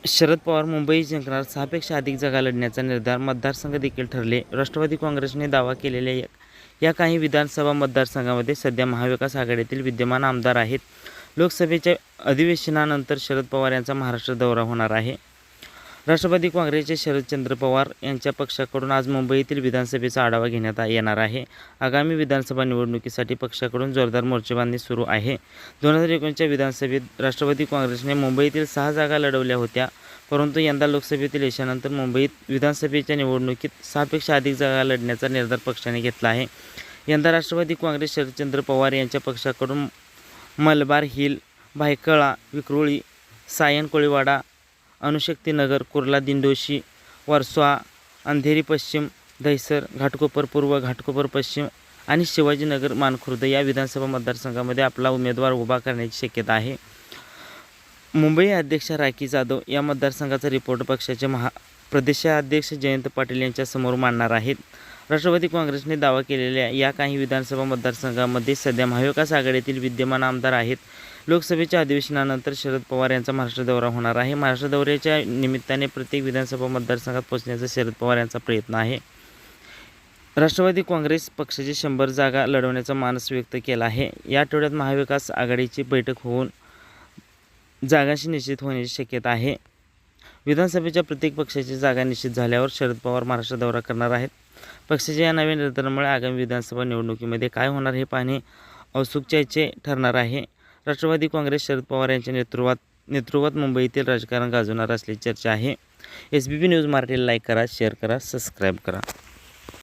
शरद पवार मुंबई जिंकणार, 6पेक्षा अधिक जागा लढण्याचा निर्धार, मतदारसंघ देखील ठरले. राष्ट्रवादी काँग्रेसने दावा केलेल्या या काही विधानसभा मतदारसंघामध्ये सध्या महाविकास आघाडीतील विद्यमान आमदार आहेत. लोकसभेच्या अधिवेशनानंतर शरद पवार यांचा महाराष्ट्र दौरा होणार आहे. राष्ट्रवादी काँग्रेसचे शरदचंद्र पवार यांच्या पक्षाकडून आज मुंबईतील विधानसभेचा आढावा घेण्यात येणार आहे. आगामी विधानसभा निवडणुकीसाठी पक्षाकडून जोरदार मोर्चेबांधणी सुरू आहे. 2019च्या विधानसभेत राष्ट्रवादी काँग्रेसने मुंबईतील 6 जागा लढवल्या होत्या, परंतु यंदा लोकसभेतील यशानंतर मुंबईत विधानसभेच्या निवडणुकीत 6पेक्षा अधिक जागा लढण्याचा निर्धार पक्षाने घेतला आहे. यंदा राष्ट्रवादी काँग्रेस शरदचंद्र पवार यांच्या पक्षाकडून मलबार हिल, भायखळा, विक्रोळी, सायन कोळीवाडा, अणुशक्तीनगर, कुर्ला, दिंडोशी, वर्सोवा, अंधेरी पश्चिम, दहिसर, घाटकोपर पूर्व, घाटकोपर पश्चिम आणि शिवाजीनगर, मानखुर्द या विधानसभा मतदारसंघामध्ये आपला उमेदवार उभा करण्याची शक्यता आहे. मुंबई अध्यक्ष राखी जाधव या मतदारसंघाचा रिपोर्ट पक्षाचे प्रदेशाध्यक्ष जयंत पाटील यांच्यासमोर मांडणार आहेत. राष्ट्रवादी काँग्रेसने दावा केलेल्या या काही विधानसभा मतदारसंघामध्ये सध्या महाविकास आघाडीतील विद्यमान आमदार आहेत. लोकसभेच्या अधिवेशनानंतर शरद पवार यांचा महाराष्ट्र दौरा होणार आहे. महाराष्ट्र दौऱ्याच्या निमित्ताने प्रत्येक विधानसभा मतदारसंघात पोहोचण्याचा शरद पवार यांचा प्रयत्न आहे. राष्ट्रवादी काँग्रेस पक्षाचे 100 जागा लढवण्याचा मानस व्यक्त केला आहे. या आठवड्यात महाविकास आघाडीची बैठक होऊन जागांची निश्चित होण्याची शक्यता आहे. विधानसभेच्या प्रत्येक पक्षाची जागा निश्चित झाल्यावर शरद पवार महाराष्ट्र दौरा करणार आहेत. पक्षाच्या या नव्या निर्धारामुळे आगामी विधानसभा निवडणुकीमध्ये काय होणार हे पाहणे औत्सुक्याचे ठरणार आहे. राष्ट्रवादी काँग्रेस शरद पवार यांच्या नेतृत्वात मुंबईतील राजकारण गाजवणार असल्याची चर्चा आहे. SBP न्यूज मराठीला लाईक करा, शेअर करा, सबस्क्राईब करा.